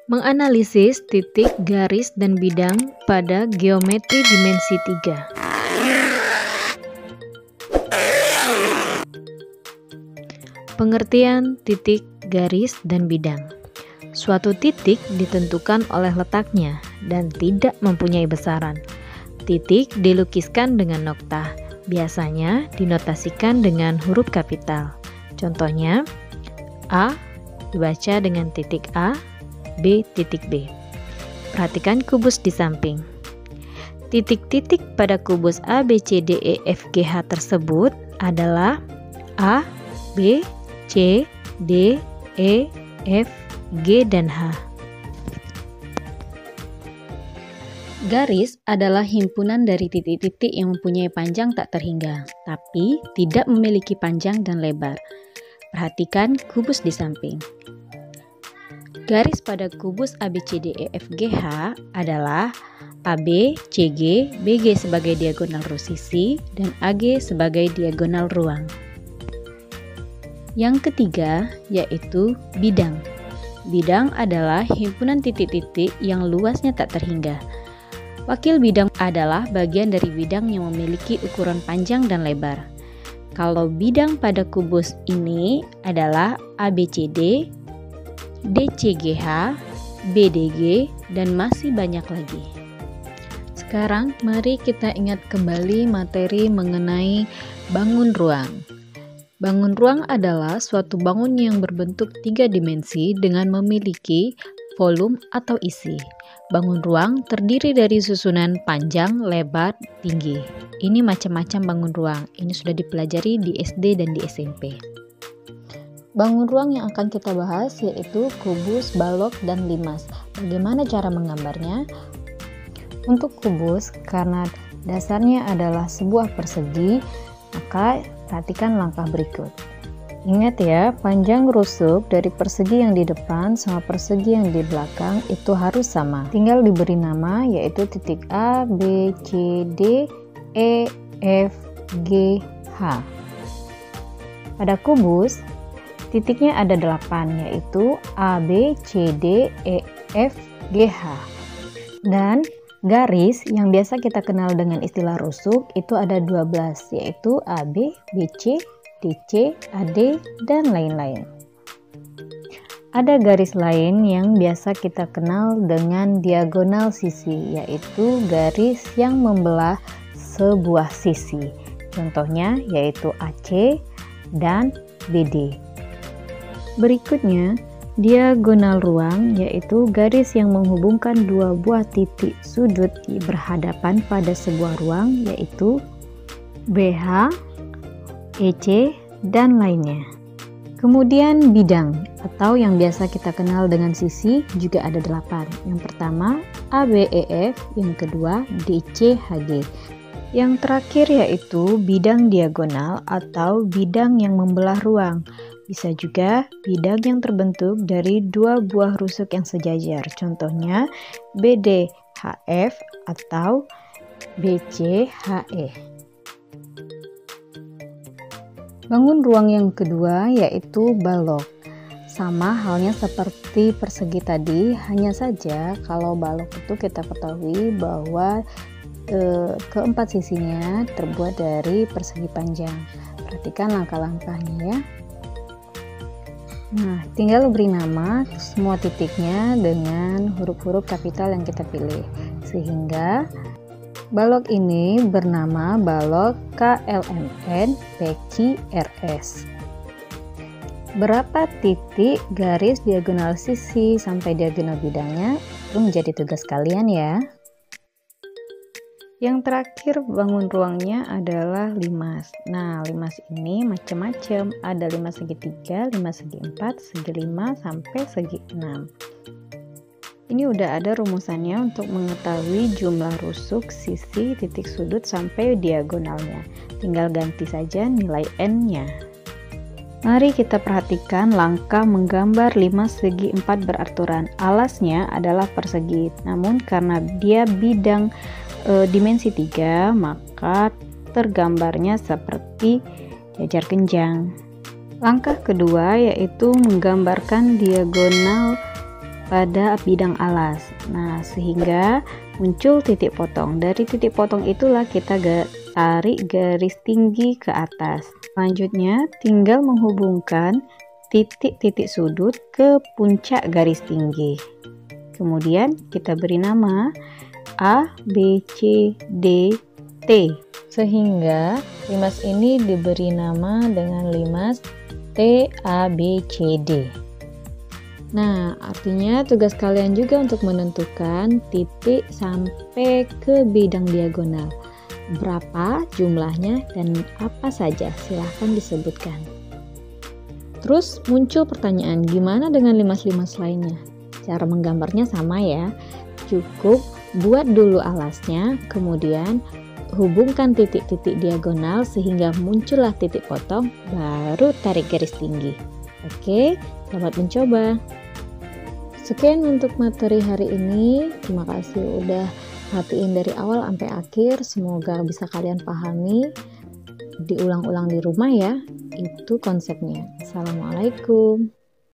Menganalisis titik, garis, dan bidang pada geometri dimensi 3. Pengertian titik, garis, dan bidang. Suatu titik ditentukan oleh letaknya dan tidak mempunyai besaran. Titik dilukiskan dengan nokta, biasanya dinotasikan dengan huruf kapital. Contohnya, A dibaca dengan titik A, B titik B. Perhatikan kubus di samping. Titik-titik pada kubus A, B, C, D, E, F, G, H tersebut adalah A, B, C, D, E, F, G, dan H. Garis adalah himpunan dari titik-titik yang mempunyai panjang tak terhingga, tapi tidak memiliki panjang dan lebar. Perhatikan kubus di samping. Garis pada kubus ABCD EFGH adalah AB, CG, BG sebagai diagonal sisi, dan AG sebagai diagonal ruang. Yang ketiga yaitu bidang. Bidang adalah himpunan titik-titik yang luasnya tak terhingga. Wakil bidang adalah bagian dari bidang yang memiliki ukuran panjang dan lebar. Kalau bidang pada kubus ini adalah ABCD, DCGH, BDG, dan masih banyak lagi. Sekarang mari kita ingat kembali materi mengenai bangun ruang. Bangun ruang adalah suatu bangun yang berbentuk 3 dimensi dengan memiliki volume atau isi. Bangun ruang terdiri dari susunan panjang, lebar, tinggi. Ini macam-macam bangun ruang. Ini sudah dipelajari di SD dan di SMP. Bangun ruang yang akan kita bahas yaitu kubus, balok, dan limas. Bagaimana cara menggambarnya? Untuk kubus, karena dasarnya adalah sebuah persegi, maka perhatikan langkah berikut. Ingat ya, panjang rusuk dari persegi yang di depan sama persegi yang di belakang itu harus sama. Tinggal diberi nama yaitu titik A, B, C, D, E, F, G, H. Pada kubus, titiknya ada 8 yaitu A, B, C, D, E, F, G, H. Dan garis yang biasa kita kenal dengan istilah rusuk itu ada 12 yaitu AB, BC, DC, AD, dan lain-lain. Ada garis lain yang biasa kita kenal dengan diagonal sisi, yaitu garis yang membelah sebuah sisi. Contohnya yaitu AC dan BD. Berikutnya, diagonal ruang yaitu garis yang menghubungkan dua buah titik sudut berhadapan pada sebuah ruang yaitu BH, EC, dan lainnya. Kemudian bidang atau yang biasa kita kenal dengan sisi juga ada 8. Yang pertama ABEF, yang kedua DCHG. Yang terakhir yaitu bidang diagonal atau bidang yang membelah ruang. Bisa juga bidang yang terbentuk dari dua buah rusuk yang sejajar. Contohnya BDHF atau BCHE. Bangun ruang yang kedua yaitu balok. Sama halnya seperti persegi tadi, hanya saja kalau balok itu kita ketahui bahwa keempat sisinya terbuat dari persegi panjang. Perhatikan langkah-langkahnya ya. Nah, tinggal beri nama semua titiknya dengan huruf-huruf kapital yang kita pilih. Sehingga balok ini bernama balok KLMN PQRS. Berapa titik garis diagonal sisi sampai diagonal bidangnya itu menjadi tugas kalian ya. Yang terakhir bangun ruangnya adalah limas. Nah, limas ini macam-macam. Ada limas segi 3, limas segi 4, segi 5, sampai segi 6. Ini udah ada rumusannya untuk mengetahui jumlah rusuk, sisi, titik sudut, sampai diagonalnya. Tinggal ganti saja nilai N-nya. Mari kita perhatikan langkah menggambar limas segi 4 beraturan. Alasnya adalah persegi, namun karena dia bidang dimensi 3, maka tergambarnya seperti jajar genjang. Langkah kedua yaitu menggambarkan diagonal pada bidang alas. Nah, sehingga muncul titik potong. Dari titik potong itulah kita tarik garis tinggi ke atas. Selanjutnya, tinggal menghubungkan titik-titik sudut ke puncak garis tinggi. Kemudian kita beri nama A, B, C, D, T. Sehingga limas ini diberi nama dengan limas T, A, B, C, D. Nah, artinya tugas kalian juga untuk menentukan titik sampai ke bidang diagonal. Berapa jumlahnya dan apa saja, silahkan disebutkan. Terus muncul pertanyaan, gimana dengan limas-limas lainnya? Cara menggambarnya sama ya, cukup buat dulu alasnya, kemudian hubungkan titik-titik diagonal sehingga muncullah titik potong, baru tarik garis tinggi. Oke, selamat mencoba. Sekian untuk materi hari ini. Terima kasih udah perhatiin dari awal sampai akhir. Semoga bisa kalian pahami. Diulang-ulang di rumah ya. Itu konsepnya. Assalamualaikum.